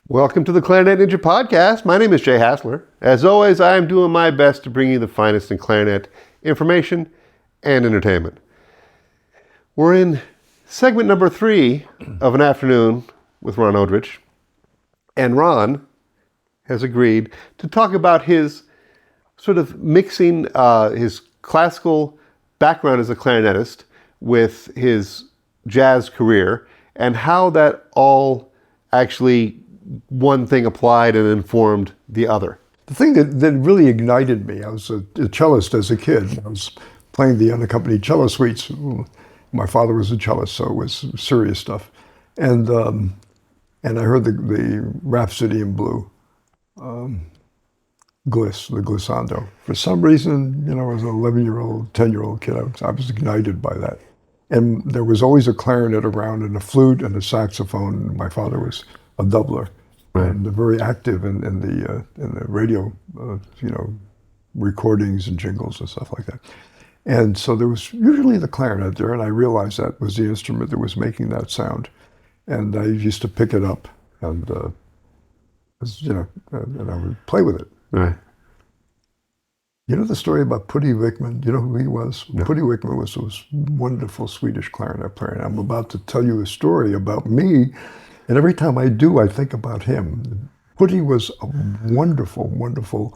Welcome to the Clarinet Ninja Podcast. My name is Jay Hassler. As always, I am doing my best to bring you the finest in clarinet information and entertainment. We're in segment number 3 of an afternoon with Ron Odrich. And Ron has agreed to talk about his sort of mixing his classical background as a clarinetist with his jazz career and how that all actually one thing applied and informed the other. The thing that really ignited me, I was a cellist as a kid. I was playing the unaccompanied cello suites. My father was a cellist, so it was serious stuff. And I heard the Rhapsody in Blue, the glissando. For some reason, I was an 11-year-old, 10-year-old kid. I was ignited by that. And there was always a clarinet around and a flute and a saxophone. My father was a doubler, right, and very active in the radio, recordings and jingles and stuff like that. And so there was usually the clarinet there, and I realized that was the instrument that was making that sound. And I used to pick it up, and and I would play with it. Right. You know the story about Buddy Wickman? You know who he was? No. Buddy Wickman was a wonderful Swedish clarinet player. And I'm about to tell you a story about me. And every time I do, I think about him. Buddy was a wonderful, wonderful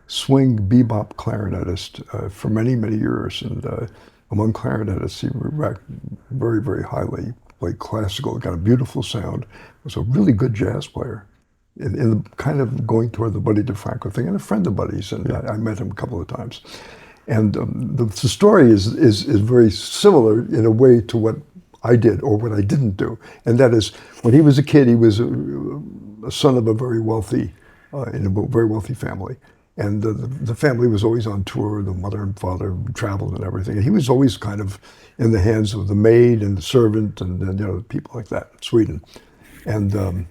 swing bebop clarinetist for many, many years. And among clarinetists, he ranked very, very highly. Played classical, got a beautiful sound. Was a really good jazz player. In the kind of going toward the Buddy DeFranco thing, and a friend of Buddy's, and I met him a couple of times. And the story is very similar in a way to what I did or what I didn't do. And that is, when he was a kid, he was a son of a very wealthy, in a very wealthy family. And the family was always on tour. The mother and father traveled and everything. And he was always kind of in the hands of the maid and the servant and people like that in Sweden. And the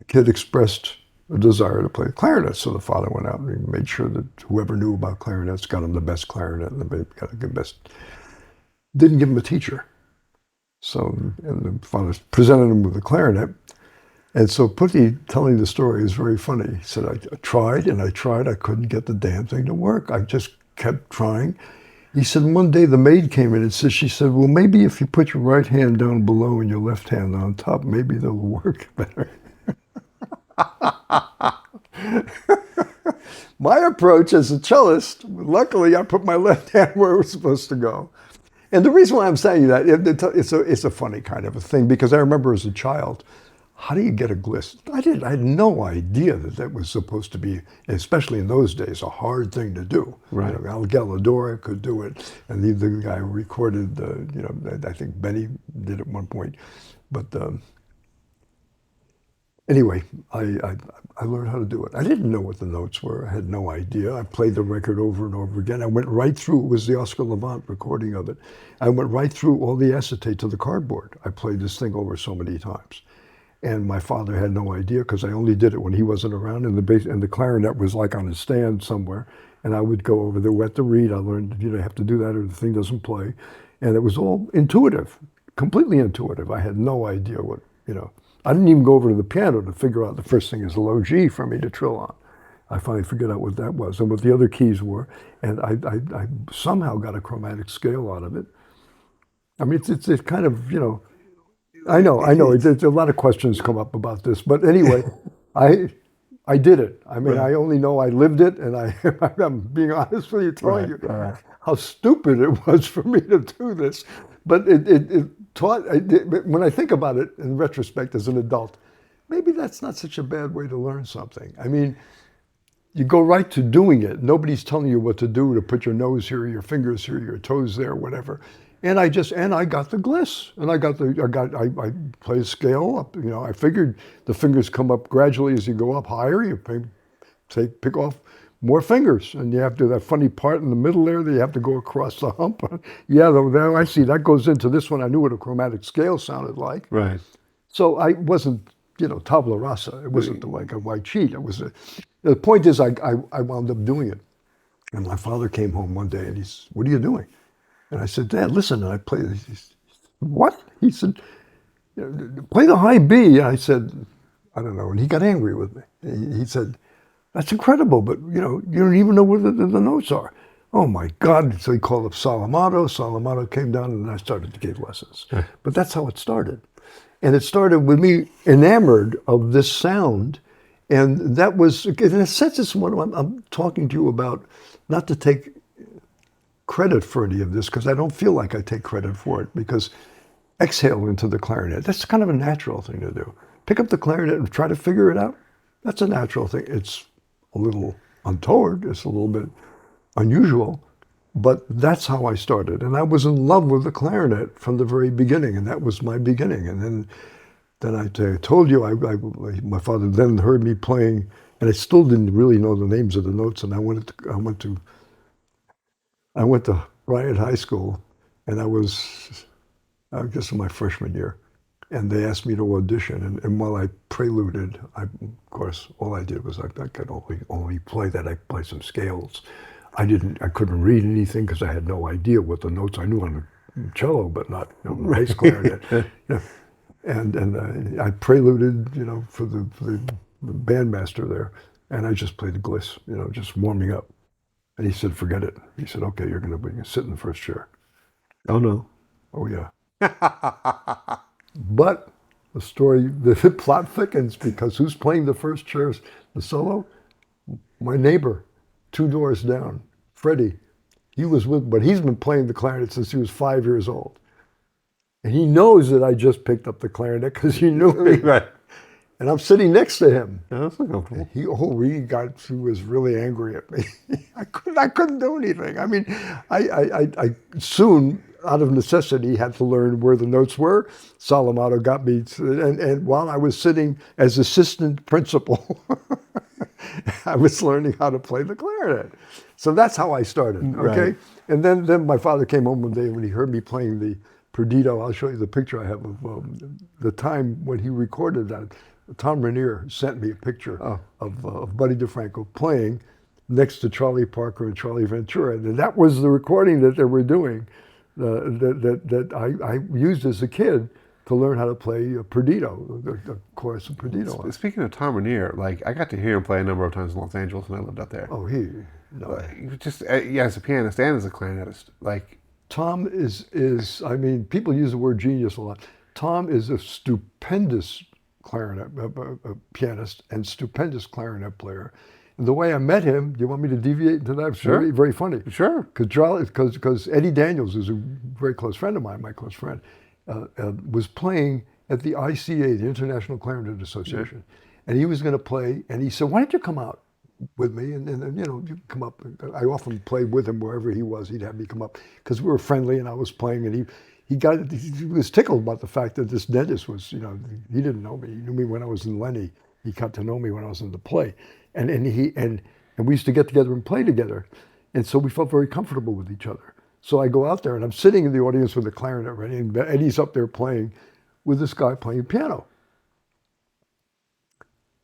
kid expressed a desire to play the clarinet. So the father went out and he made sure that whoever knew about clarinets got him the best clarinet and got the best. Didn't give him a teacher. So, and the father presented him with a clarinet. And so Putty, telling the story, is very funny. He said, I tried and I tried. I couldn't get the damn thing to work. I just kept trying. He said, one day the maid came in and she said, well, maybe if you put your right hand down below and your left hand on top, maybe they'll work better. My approach as a cellist, luckily I put my left hand where it was supposed to go. And the reason why I'm saying that, it's a funny kind of a thing, because I remember as a child, how do you get a gliss? I had no idea that was supposed to be, especially in those days, a hard thing to do. Right. Al Gallador could do it, and the guy who recorded, I think Benny did at one point. But anyway, I learned how to do it. I didn't know what the notes were. I had no idea. I played the record over and over again. I went right through, it was the Oscar Levant recording of it. I went right through all the acetate to the cardboard. I played this thing over so many times. And my father had no idea, because I only did it when he wasn't around, and the clarinet was like on a stand somewhere. And I would go over there, wet the reed. I learned, you have to do that or the thing doesn't play. And it was all intuitive, completely intuitive. I had no idea what, I didn't even go over to the piano to figure out the first thing is low G for me to trill on. I finally figured out what that was and what the other keys were. And I somehow got a chromatic scale out of it. I mean, it's kind of, I know. There's a lot of questions come up about this. But anyway, I did it. I mean, right. I only know I lived it. And I'm being honest with you, telling you how stupid it was for me to do this. But it taught, when I think about it in retrospect as an adult, maybe that's not such a bad way to learn something. I mean, you go right to doing it. Nobody's telling you what to do, to put your nose here, your fingers here, your toes there, whatever. And I got the gliss, and I played scale up. I figured the fingers come up gradually as you go up higher. You pick off more fingers, and you have to, that funny part in the middle there that you have to go across the hump. Yeah, there, I see, that goes into this one. I knew what a chromatic scale sounded like. Right. So I wasn't, tabula rasa. It wasn't like a white sheet. It was the point is I wound up doing it. And my father came home one day and he said, what are you doing? And I said, Dad, listen, and I played. He said, what? He said, play the high B. And I said, I don't know. And he got angry with me. He said, "That's incredible, but you don't even know where the notes are." Oh my God! So he called up Salamato. Salamato came down, and I started to give lessons. But that's how it started, and it started with me enamored of this sound, and that was, in a sense, it's what I'm talking to you about. Not to take credit for any of this, because I don't feel like I take credit for it, because exhale into the clarinet. That's kind of a natural thing to do. Pick up the clarinet and try to figure it out. That's a natural thing. It's a little untoward. It's a little bit unusual, but that's how I started. And I was in love with the clarinet from the very beginning, and that was my beginning. And then I told you, my father then heard me playing, and I still didn't really know the names of the notes. And I went to Bryant High School, and I guess in my freshman year, and they asked me to audition. And while I preluded, of course, all I did was I could only play that. I play some scales. I couldn't read anything because I had no idea what the notes. I knew on the cello, but not bass clarinet. And I preluded, for the bandmaster there, and I just played the gliss, just warming up. And he said, "Forget it." He said, "Okay, you're going to sit in the first chair." Oh no. Oh yeah. But the plot thickens, because who's playing the first chairs, the solo? My neighbor, 2 doors down, Freddie. But he's been playing the clarinet since he was 5 years old. And he knows that I just picked up the clarinet because he knew me. Right. And I'm sitting next to him. Yeah, that's not comfortable. He was really angry at me. I couldn't do anything. I mean, I soon, out of necessity, had to learn where the notes were. Salamato got me, and while I was sitting as assistant principal, I was learning how to play the clarinet. So that's how I started, okay? Right. And then my father came home one day when he heard me playing the Perdido. I'll show you the picture I have of the time when he recorded that. Tom Rainier sent me a picture of Buddy DeFranco playing next to Charlie Parker and Charlie Ventura. And that was the recording that they were doing that I used as a kid to learn how to play Perdido, the chorus of Perdido. Speaking of Tom Rainier, I got to hear him play a number of times in Los Angeles when I lived out there. Oh, Just as a pianist and as a clarinetist, Tom is I mean, people use the word genius a lot. Tom is a stupendous clarinet pianist and stupendous clarinet player. And the way I met him, do you want me to deviate into that? Sure. Very, very funny. Sure. Because Eddie Daniels is a very close friend of mine, my close friend, was playing at the ICA, the International Clarinet Association. And he was going to play, and he said, "Why don't you come out with me?" And you come up. I often played with him wherever he was. He'd have me come up because we were friendly, and I was playing, and he was tickled about the fact that this dentist was, he didn't know me. He knew me when I was in Lenny. He got to know me when I was in the play. And we used to get together and play together. And so we felt very comfortable with each other. So I go out there and I'm sitting in the audience with the clarinet ready, and Eddie's up there playing with this guy playing piano.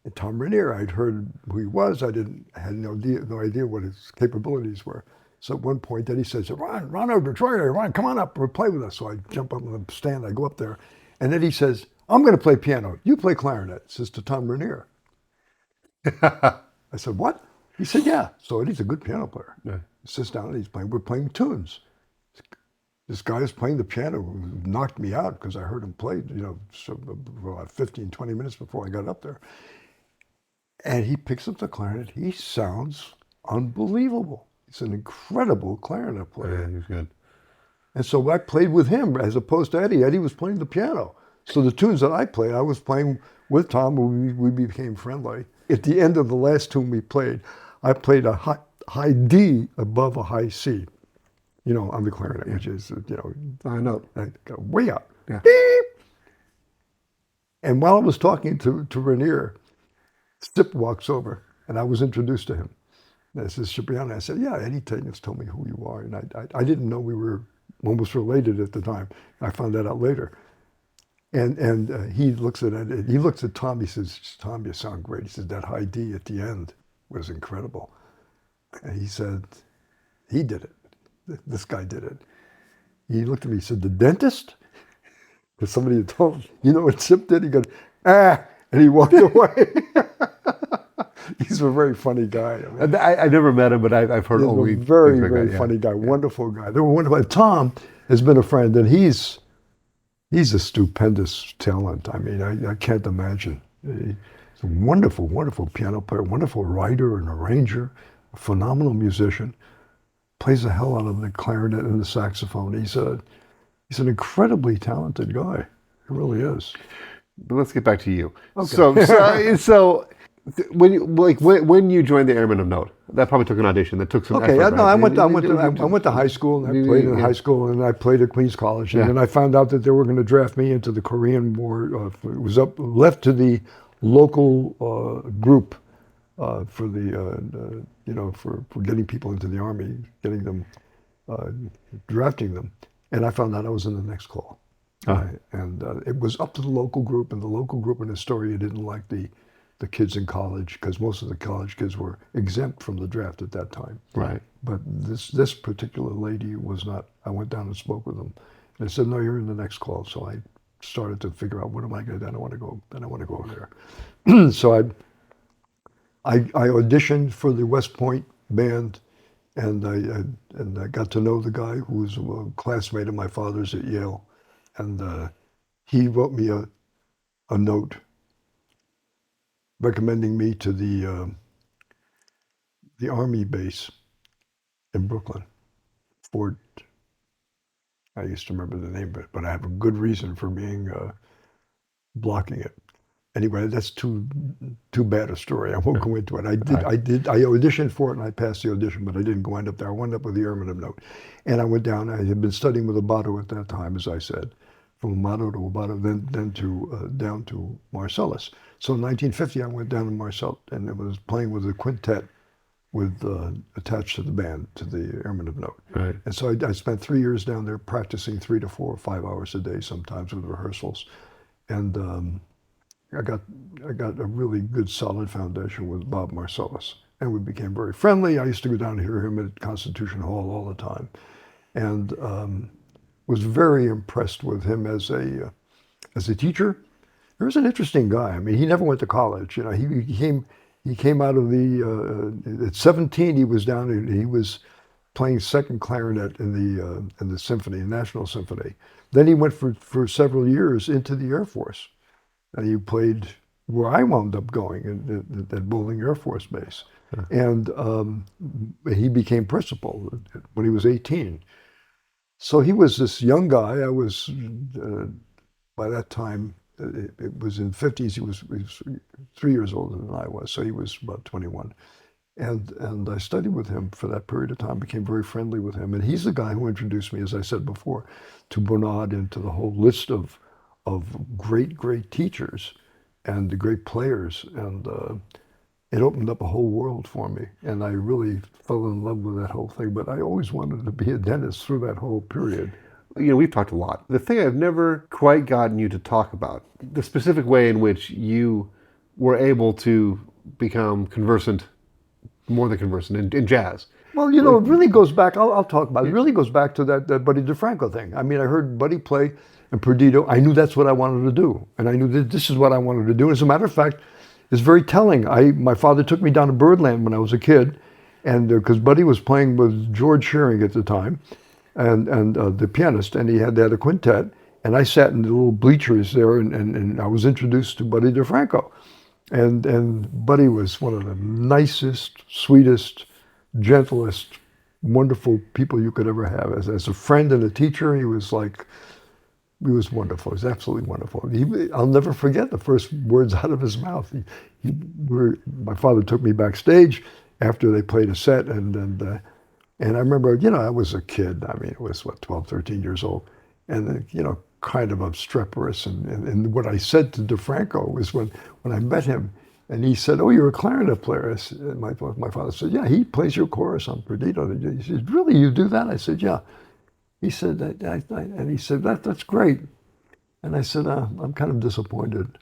And Tom Rainier, I'd heard who he was. I had no idea what his capabilities were. So at one point, Eddie says, Ron Odrich, Ron, come on up, play with us. So I jump up on the stand, I go up there, and Eddie says, "I'm going to play piano. You play clarinet," says to Tom Rainier. I said, "What?" He said, "Yeah." So Eddie's a good piano player. Yeah. He sits down and we're playing tunes. This guy is playing the piano, who knocked me out because I heard him play, for about 15, 20 minutes before I got up there. And he picks up the clarinet. He sounds unbelievable. He's an incredible clarinet player. Yeah, he's good. And so I played with him as opposed to Eddie. Eddie was playing the piano. So the tunes that I played, I was playing with Tom, and we became friendly. At the end of the last tune we played, I played a high D above a high C, on the clarinet, which is, I know. I got way up. Yeah. Beep! And while I was talking to Rainier, Stip walks over, and I was introduced to him. And I said, "Cipriano," I said, "Yeah, Eddie Daniels told me who you are." And I didn't know we were almost related at the time. I found that out later. And he looks at Tom, he says, "Tom, you sound great." He said, "That high D at the end was incredible." And he said, "He did it. This guy did it." He looked at me, he said, "The dentist?" Because somebody had told him, what Sip did? He goes, "Ah." and he walked away. He's a very funny guy. I mean, I never met him, but I've heard he's only a very, things like very that, yeah. funny guy. Wonderful guy. They were wonderful. Tom has been a friend, and he's a stupendous talent. I mean, I can't imagine. He's a wonderful, wonderful piano player, wonderful writer and arranger, a phenomenal musician. Plays the hell out of the clarinet and the saxophone. He's an incredibly talented guy. He really is. But let's get back to you. Okay. So when you joined the Airmen of Note, that probably took an audition. That took some Okay, effort. no, right? I went to high school, and I played in high school, and I played at Queens College, and Yeah. then I found out that they were going to draft me into the Korean War. It was left to the local group for the for getting people into the Army, getting them, drafting them, and I found out I was in the next call. And it was up to the local group, and the local group in Astoria didn't like the kids in college, because most of the college kids were exempt from the draft at that time. Right. But this particular lady was not. I went down and spoke with them. And they said, no, you're in the next call. So I started to figure out, what am I going to do? I don't want to go there. So I auditioned for the West Point band, and I got to know the guy who was a classmate of my father's at Yale. And he wrote me a note recommending me to the Army base in Brooklyn, Fort. I used to remember the name of it, but I have a good reason for blocking it. Anyway, that's too bad a story. I won't go into it. I auditioned for it, and I passed the audition, but I didn't wind up there. I wound up with the Airmen of Note, and I went down. I had been studying with Abato at that time, as I said, from Amato to Abato, then to down to Marcellus. So in 1950, I went down to Marcellus, and I was playing with a quintet attached to the band, to the Airmen of Note. Right. And so I spent 3 years down there practicing 3 to 4 or 5 hours a day, sometimes with rehearsals, and I got a really good, solid foundation with Bob Marcellus, and we became very friendly. I used to go down to hear him at Constitution Hall all the time, and was very impressed with him as a teacher. He was an interesting guy. I mean, he never went to college. You know, he came out of at 17. He was down. He was playing second clarinet in the symphony, National Symphony. Then he went for several years into the Air Force. And he played where I wound up going at Bowling Air Force Base. And he became principal when he was 18. So he was this young guy. I was, by that time, it was in 50s. He was 3 years older than I was, so he was about 21. And I studied with him for that period of time, became very friendly with him. And he's the guy who introduced me, as I said before, to Bernard and to the whole list of great teachers and the great players. And it opened up a whole world for me. And I really fell in love with that whole thing. But I always wanted to be a dentist through that whole period. You know, we've talked a lot. The thing I've never quite gotten you to talk about, the specific way in which you were able to become conversant, more than conversant, in jazz. Well, you know, it really goes back, I'll talk about it. It really goes back to that Buddy DeFranco thing. I mean, I heard Buddy play and Perdido. I knew that's what I wanted to do. And I knew that this is what I wanted to do. As a matter of fact, it's very telling. My father took me down to Birdland when I was a kid, and because Buddy was playing with George Shearing at the time, and the pianist, and they had a quintet, and I sat in the little bleachers there, and I was introduced to Buddy DeFranco. And Buddy was one of the nicest, sweetest, gentlest, wonderful people you could ever have. As a friend and a teacher, he was wonderful. He was absolutely wonderful. I'll never forget the first words out of his mouth. My father took me backstage after they played a set, and I remember, you know, I was a kid. I mean, it was, 12, 13 years old. And, you know, kind of obstreperous. And what I said to DeFranco was when I met him, and he said, "Oh, you're a clarinet player." My father said, "Yeah, he plays your chorus on Perdido." He said, "Really, you do that?" I said, "Yeah." He said, and he said, that's great. And I said, "I'm kind of disappointed."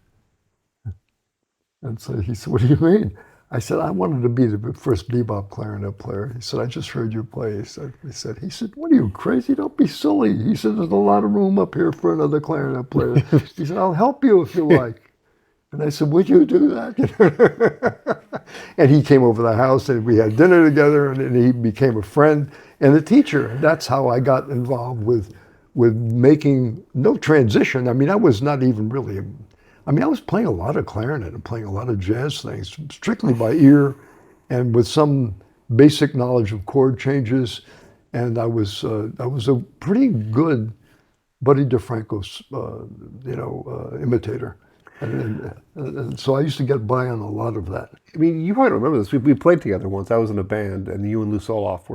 And so he said, "What do you mean?" I said, "I wanted to be the first bebop clarinet player." He said, "I just heard you play." He said, "What are you, crazy? Don't be silly." He said, "There's a lot of room up here for another clarinet player." He said, "I'll help you if you like." And I said, would you do that? And he came over to the house and we had dinner together and he became a friend and a teacher. And that's how I got involved with making no transition. I mean, I was not even really, I was playing a lot of clarinet and playing a lot of jazz things, strictly by ear and with some basic knowledge of chord changes. And I was a pretty good Buddy DeFranco, imitator. And so I used to get by on a lot of that. I mean, you probably remember this. We played together once. I was in a band, and you and Lou Soloff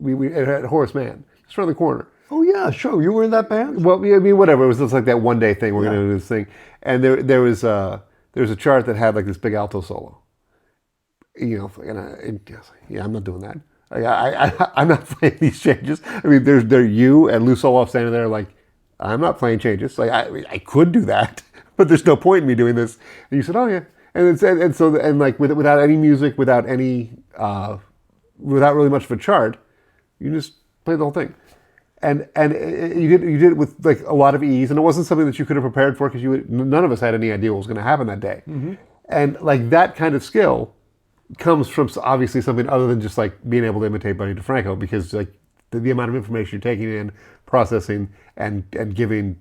we had Horace Mann, just around the corner. Oh yeah, sure. You were in that band? Well, I mean, whatever. It was just like that one day thing. We're going to do this thing, and there was a chart that had like this big alto solo. You know, and I was like, yeah, I'm not doing that. I'm not playing these changes. I mean, there you and Lou Soloff standing there like, I'm not playing changes. Like I could do that, but there's no point in me doing this. And you said, oh yeah, and like without any music, without any without really much of a chart, you just played the whole thing. And you did it with like a lot of ease, and it wasn't something that you could have prepared for because none of us had any idea what was going to happen that day. Mm-hmm. And like that kind of skill comes from obviously something other than just like being able to imitate Buddy DeFranco, because like the amount of information you're taking in, processing, and giving,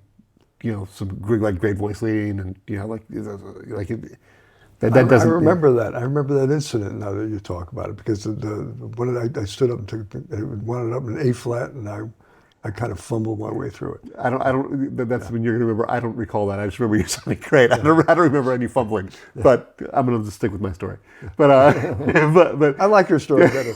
some great voice leading, and that doesn't. I remember that. I remember that incident now that you talk about it, because when I stood up and took it wound up in A flat, and I kind of fumbled my way through it. I don't. That's when you're going to remember. I don't recall that. I just remember you sounding great. Yeah. I don't remember any fumbling. Yeah. But I'm going to just stick with my story. But but I like your story better.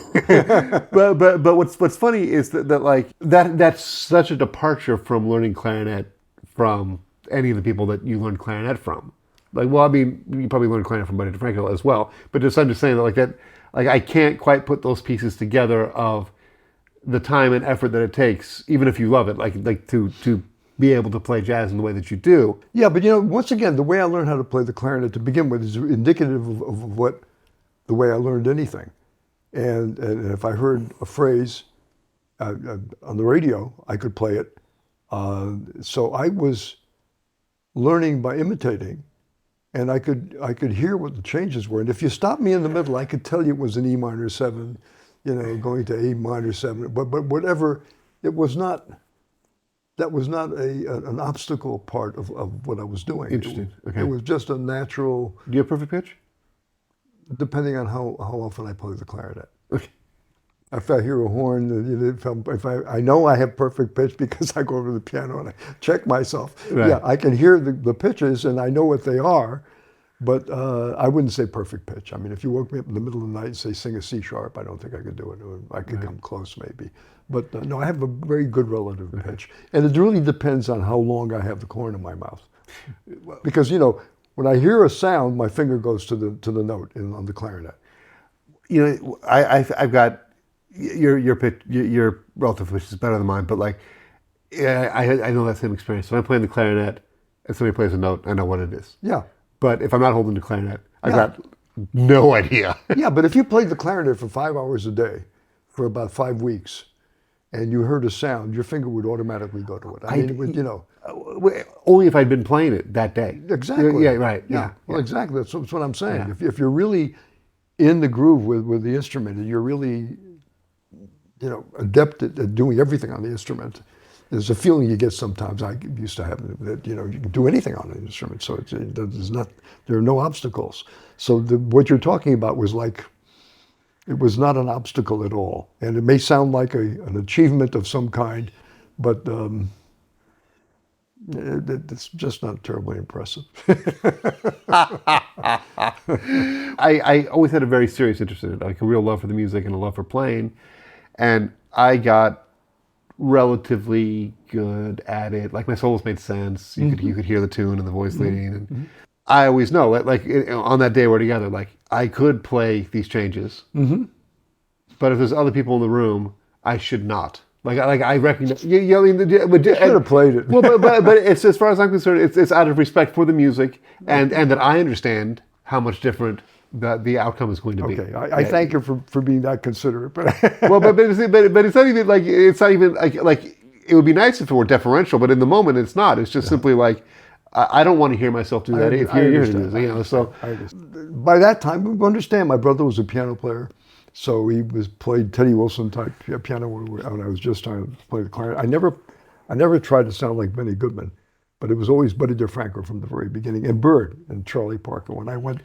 but what's funny is that's such a departure from learning clarinet from any of the people that you learned clarinet from. Like, well, I mean, you probably learned clarinet from Buddy DeFranco as well. But I'm just saying that I can't quite put those pieces together of the time and effort that it takes, even if you love it, like to be able to play jazz in the way that you do. Yeah, but once again, the way I learned how to play the clarinet to begin with is indicative of the way I learned anything. And if I heard a phrase on the radio, I could play it. So I was learning by imitating, and I could hear what the changes were. And if you stopped me in the middle, I could tell you it was an E minor 7. Going to A minor 7, but whatever, it was not. That was not an obstacle part of what I was doing. Interesting. Okay. It was just a natural. Do you have perfect pitch? Depending on how often I play the clarinet. Okay. If I hear a horn, if I know I have perfect pitch because I go over to the piano and I check myself. Right. Yeah, I can hear the pitches and I know what they are. But I wouldn't say perfect pitch. I mean, if you woke me up in the middle of the night and say, sing a C sharp, I don't think I could do it. I could come close maybe. But no, I have a very good relative pitch. And it really depends on how long I have the corn in my mouth. Because, when I hear a sound, my finger goes to the note on the clarinet. I've got your pitch, your relative pitch is better than mine, but I know that same experience. When I'm playing the clarinet and somebody plays a note, I know what it is. Yeah. But if I'm not holding the clarinet, I've got no idea. Yeah, but if you played the clarinet for 5 hours a day for about 5 weeks, and you heard a sound, your finger would automatically go to it. I mean, it would, only if I'd been playing it that day. Exactly. Yeah, right. Yeah. Well, exactly. That's what I'm saying. Yeah. If you're really in the groove with the instrument, and you're really, adept at doing everything on the instrument, there's a feeling you get sometimes. I used to have that you can do anything on an instrument, so there are no obstacles. So what you're talking about was it was not an obstacle at all, and it may sound like an achievement of some kind, but it's just not terribly impressive. I always had a very serious interest in it, like a real love for the music and a love for playing, and I got relatively good at it. Like my solos made sense. You could hear the tune and the voice leading. And I always know on that day we're together, I could play these changes. Mm-hmm. But if there's other people in the room, I should not. I recognize. You should have played it. Well, but it's, as far as I'm concerned, it's out of respect for the music and that I understand how much different the outcome is going to be. Okay, I thank you for being that considerate. But but it's not even it would be nice if it were deferential, but in the moment it's not. It's just simply I don't want to hear myself do that if you're hearing music, you know. So by that time, understand, my brother was a piano player, so he played Teddy Wilson type piano when I was just trying to play the clarinet. I never tried to sound like Benny Goodman, but it was always Buddy DeFranco from the very beginning, and Bird and Charlie Parker. When I went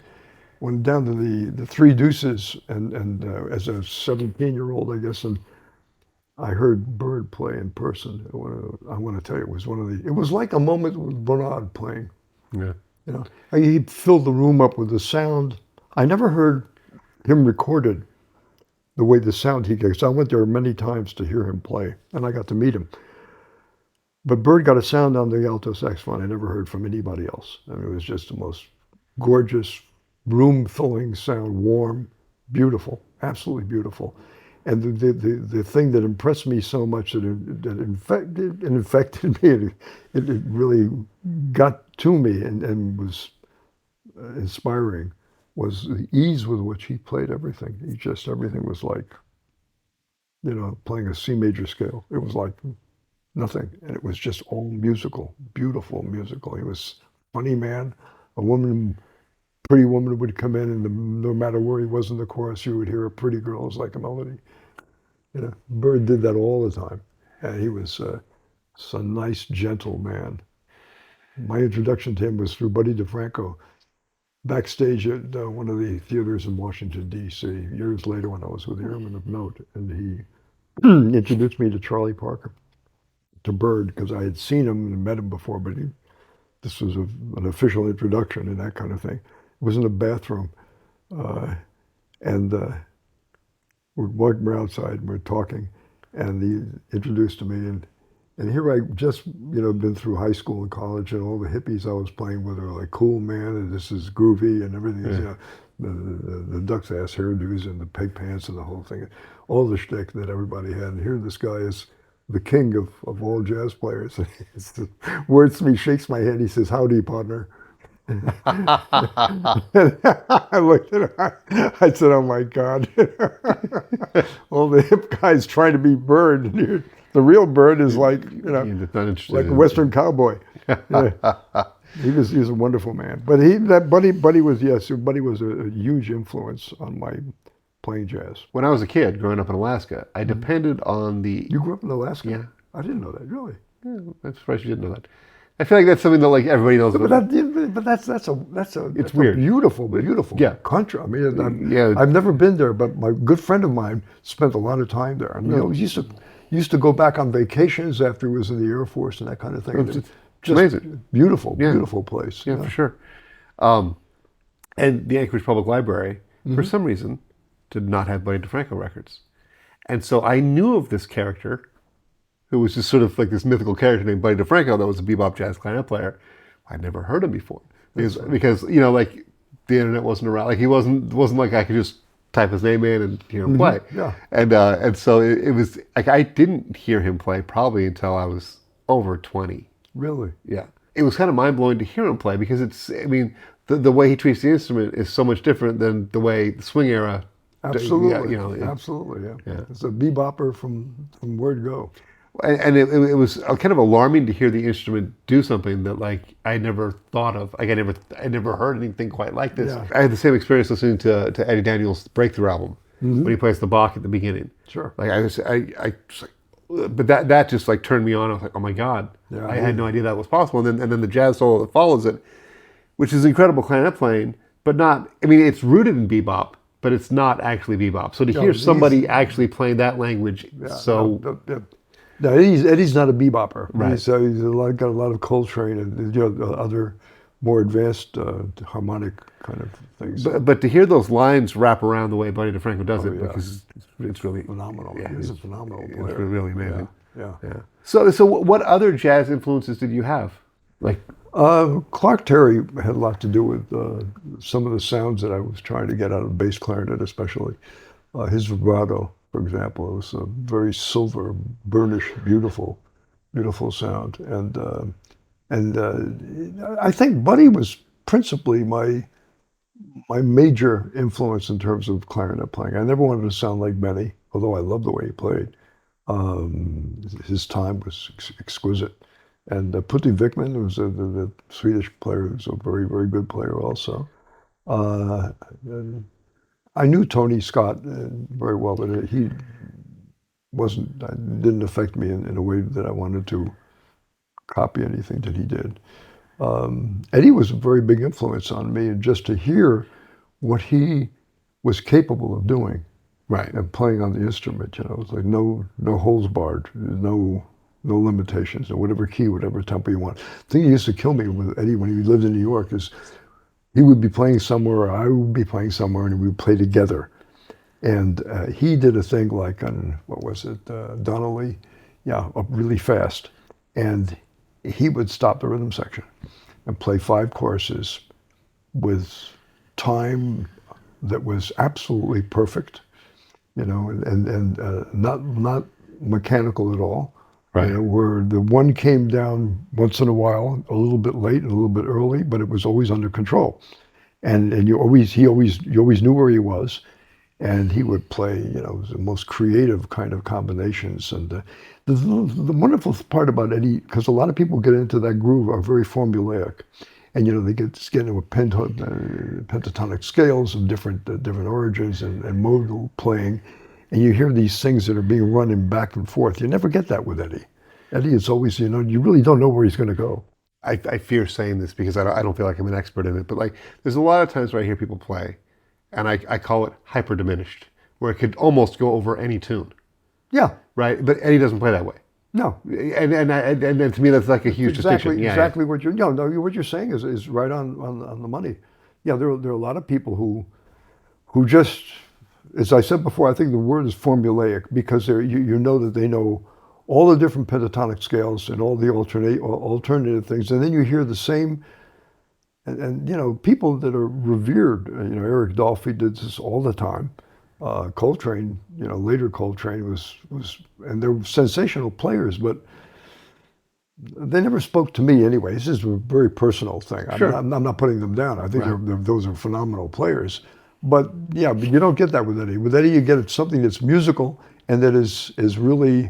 down to the Three Deuces, and as a 17-year-old, I guess, and I heard Bird play in person. I want to tell you, it was like a moment with Bernard playing. yeah. You know, he filled the room up with the sound. I never heard him recorded the way the sound he gets. I went there many times to hear him play, and I got to meet him. But Bird got a sound on the alto saxophone I never heard from anybody else. I mean, it was just the most gorgeous, room-filling sound, warm, beautiful, absolutely beautiful. And the thing that impressed me so much that infected me, it really got to me and was inspiring, was the ease with which he played everything. Everything was like, you know, playing a C major scale. It was like nothing. And it was just all musical, beautiful musical. He was a funny man. Pretty woman would come in, and no matter where he was in the chorus, you would hear a pretty girl is like a melody. You know, Bird did that all the time, and he was a nice, gentle man. My introduction to him was through Buddy DeFranco, backstage at one of the theaters in Washington, D.C., years later when I was with the Airmen of Note, and he introduced me to Charlie Parker, to Bird, because I had seen him and met him before, but this was an official introduction and that kind of thing. It was in a bathroom, and we're walking outside and we're talking, and he introduced to me, and here I just, you know, been through high school and college, and all the hippies I was playing with are like, cool man, and this is groovy, and everything is, you know, the duck's ass hairdos and the peg pants and the whole thing, all the shtick that everybody had. And here this guy is the king of all jazz players. He words to me, shakes my hand, he says, "Howdy, partner." I looked at him, I said, "Oh my God." All the hip guys trying to be Bird. And the real Bird is like, you know, like a Western cowboy. Yeah. He was a wonderful man. But Buddy was a huge influence on my playing jazz. When I was a kid growing up in Alaska, I depended on the... You grew up in Alaska? Yeah. I didn't know that, really. Yeah, I'm surprised you didn't know that. I feel like that's something that like everybody knows. But that's weird. Beautiful country. I mean, I've never been there, but my good friend of mine spent a lot of time there. I mean, you know, he used to go back on vacations after he was in the Air Force and that kind of thing. It's just amazing. Beautiful place. Yeah, for sure. And the Anchorage Public Library, for some reason, did not have Buddy DeFranco records. And so I knew of this character who was just sort of like this mythical character named Buddy DeFranco that was a bebop jazz clarinet player. I'd never heard him before. Because you know, like, the internet wasn't around. Like, he wasn't like I could just type his name in and hear him play. Yeah. And so it was like I didn't hear him play probably until I was over 20. Really? Yeah. It was kind of mind-blowing to hear him play because the way he treats the instrument is so much different than the way the swing era. Absolutely. Absolutely, yeah. It's a bebopper from word go. And it was kind of alarming to hear the instrument do something that like I never thought of. Like I never heard anything quite like this. Yeah. I had the same experience listening to Eddie Daniels' Breakthrough album when he plays the Bach at the beginning. Sure. Like I just like, but that just like turned me on. I was like, oh my God, I had no idea that was possible. And then the jazz solo that follows it, which is incredible clarinet playing, but not. I mean, it's rooted in bebop, but it's not actually bebop. So to hear somebody actually playing that language, No, Eddie's not a bebopper. Right. He's got a lot of Coltrane and other more advanced harmonic kind of things. But to hear those lines wrap around the way Buddy DeFranco does it, because it's really phenomenal. Yeah, he's a phenomenal player. It's really amazing. Yeah. So what other jazz influences did you have? Like Clark Terry had a lot to do with some of the sounds that I was trying to get out of bass clarinet, especially his vibrato. For example, it was a very silver, burnished, beautiful sound, and I think Buddy was principally my major influence in terms of clarinet playing. I never wanted to sound like Benny, although I loved the way he played. His time was exquisite, And Putti Wickman was the Swedish player, who was a very, very good player also. And I knew Tony Scott very well, but he didn't affect me in a way that I wanted to copy anything that he did. Eddie was a very big influence on me, and just to hear what he was capable of doing, Right. and playing on the instrument, it was like no holds barred, no limitations, and whatever key, whatever tempo you want. The thing that used to kill me with Eddie when he lived in New York is he would be playing somewhere, or I would be playing somewhere, and we would play together. And he did a thing like on, what was it, Donnelly? Yeah, up really fast. And he would stop the rhythm section and play 5 choruses with time that was absolutely perfect, and not mechanical at all. Right. Where the one came down once in a while, a little bit late and a little bit early, but it was always under control. And you always knew where he was, and he would play, the most creative kind of combinations. And the wonderful part about Eddie, because a lot of people get into that groove, are very formulaic, and they get into a pentatonic scales of different origins and modal playing. And you hear these things that are being run in back and forth. You never get that with Eddie. Eddie is always, you really don't know where he's going to go. I fear saying this because I don't feel like I'm an expert in it, but like there's a lot of times where I hear people play, and I call it hyper diminished, where it could almost go over any tune. Yeah. Right? But Eddie doesn't play that way. No. And to me that's like a huge distinction. Yeah, exactly what you're what you're saying is right on the money. Yeah, there are a lot of people who just, as I said before, I think the word is formulaic, because you know that they know all the different pentatonic scales and all the alternative things, and then you hear the same, and people that are revered. Eric Dolphy did this all the time. Coltrane, later Coltrane was, and they were sensational players, but they never spoke to me anyway. This is a very personal thing. Sure. I'm not putting them down. I think those are phenomenal players. But yeah, but you don't get that with Eddie. With Eddie, you get something that's musical and that is really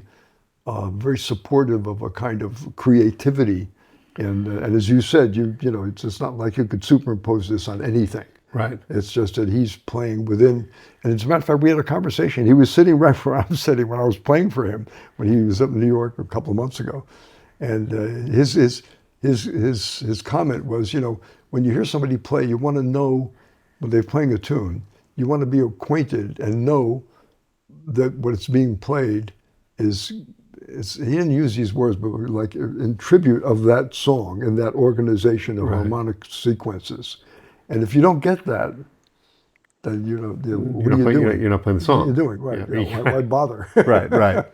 very supportive of a kind of creativity. And as you said, it's not like you could superimpose this on anything. Right. It's just that he's playing within. And as a matter of fact, we had a conversation. He was sitting right where I'm sitting when I was playing for him when he was up in New York a couple of months ago. And his comment was, when you hear somebody play, you want to know when they're playing a tune, you want to be acquainted and know that what's being played is, he didn't use these words, but like in tribute of that song and that organization of harmonic sequences. And if you don't get that, then you're not playing the song. What are you doing? Right. Yeah. Why bother? Right.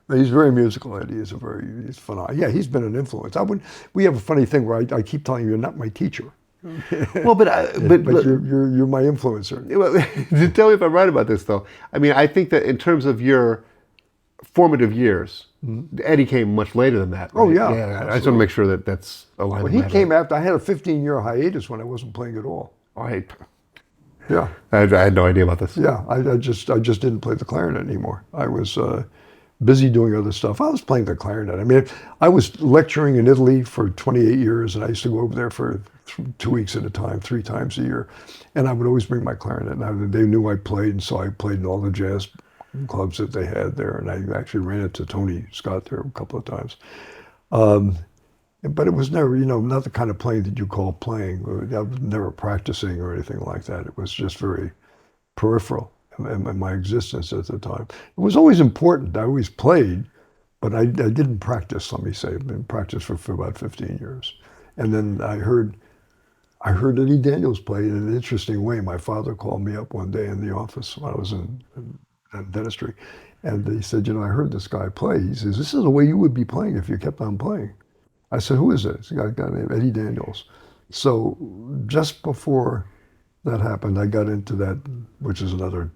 He's very musical, Eddie. He's phenomenal. Yeah, he's been an influence. We have a funny thing where I keep telling you, you're not my teacher. Well, but you're my influencer. Tell me if I'm right about this, though. I mean, I think that in terms of your formative years, Eddie came much later than that. Right? Oh yeah. I just want to make sure that that's aligned. Well, he came after. I had a 15-year hiatus when I wasn't playing at all. Yeah. I had no idea about this. Yeah, I just didn't play the clarinet anymore. I was busy doing other stuff. I was playing the clarinet. I mean, I was lecturing in Italy for 28 years, and I used to go over there for 2 weeks at a time, 3 times a year, and I would always bring my clarinet. And they knew I played, and so I played in all the jazz clubs that they had there, and I actually ran into Tony Scott there a couple of times. But it was never, not the kind of playing that you call playing. I was never practicing or anything like that. It was just very peripheral in my existence at the time. It was always important. I always played, but I didn't practice, let me say. I've been practiced for about 15 years. And then I heard Eddie Daniels play in an interesting way. My father called me up one day in the office when I was in dentistry. And he said, I heard this guy play. He says, this is the way you would be playing if you kept on playing. I said, who is this? A guy named Eddie Daniels. So just before that happened, I got into that, which is another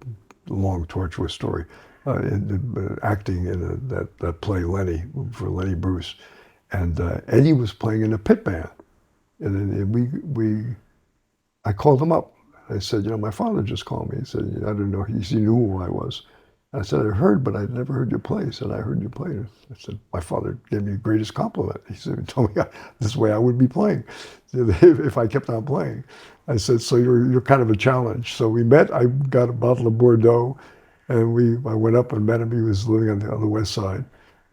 long, tortuous story, acting in that play, Lenny, for Lenny Bruce. And Eddie was playing in a pit band. And then I called him up. I said, my father just called me. He said, I didn't know, he knew who I was. I said, I heard, but I'd never heard you play. He said, I heard you play. I said, my father gave me the greatest compliment. He said, he told me this way I would be playing if I kept on playing. I said, so you're kind of a challenge. So we met. I got a bottle of Bordeaux, and I went up and met him. He was living on the west side.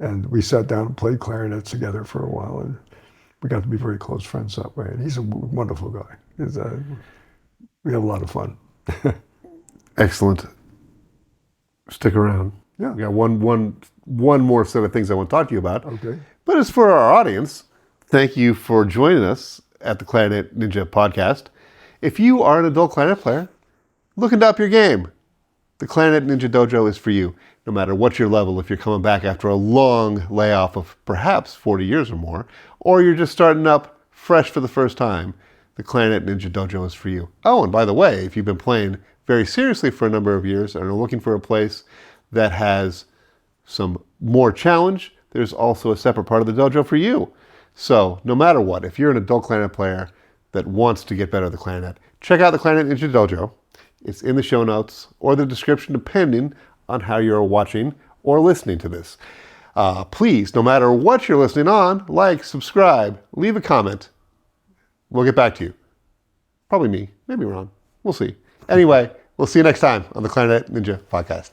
And we sat down and played clarinet together for a while. And we got to be very close friends that way. And he's a wonderful guy. We have a lot of fun. Excellent. Stick around. Yeah. We got one more set of things I want to talk to you about. Okay. But as for our audience, thank you for joining us at the Clarinet Ninja podcast. If you are an adult clarinet player looking to up your game, the Clarinet Ninja Dojo is for you. No matter what your level, if you're coming back after a long layoff of perhaps 40 years or more, or you're just starting up fresh for the first time, the Clarinet Ninja Dojo is for you. Oh, and by the way, if you've been playing very seriously for a number of years and are looking for a place that has some more challenge, there's also a separate part of the dojo for you. So no matter what, if you're an adult clarinet player that wants to get better at the clarinet, check out the Clarinet Ninja Dojo. It's in the show notes or the description, depending on how you're watching or listening to this. Please, no matter what you're listening on, like, subscribe, leave a comment. We'll get back to you. Probably me, maybe Ron. We'll see. Anyway, we'll see you next time on the Clarinet Ninja podcast.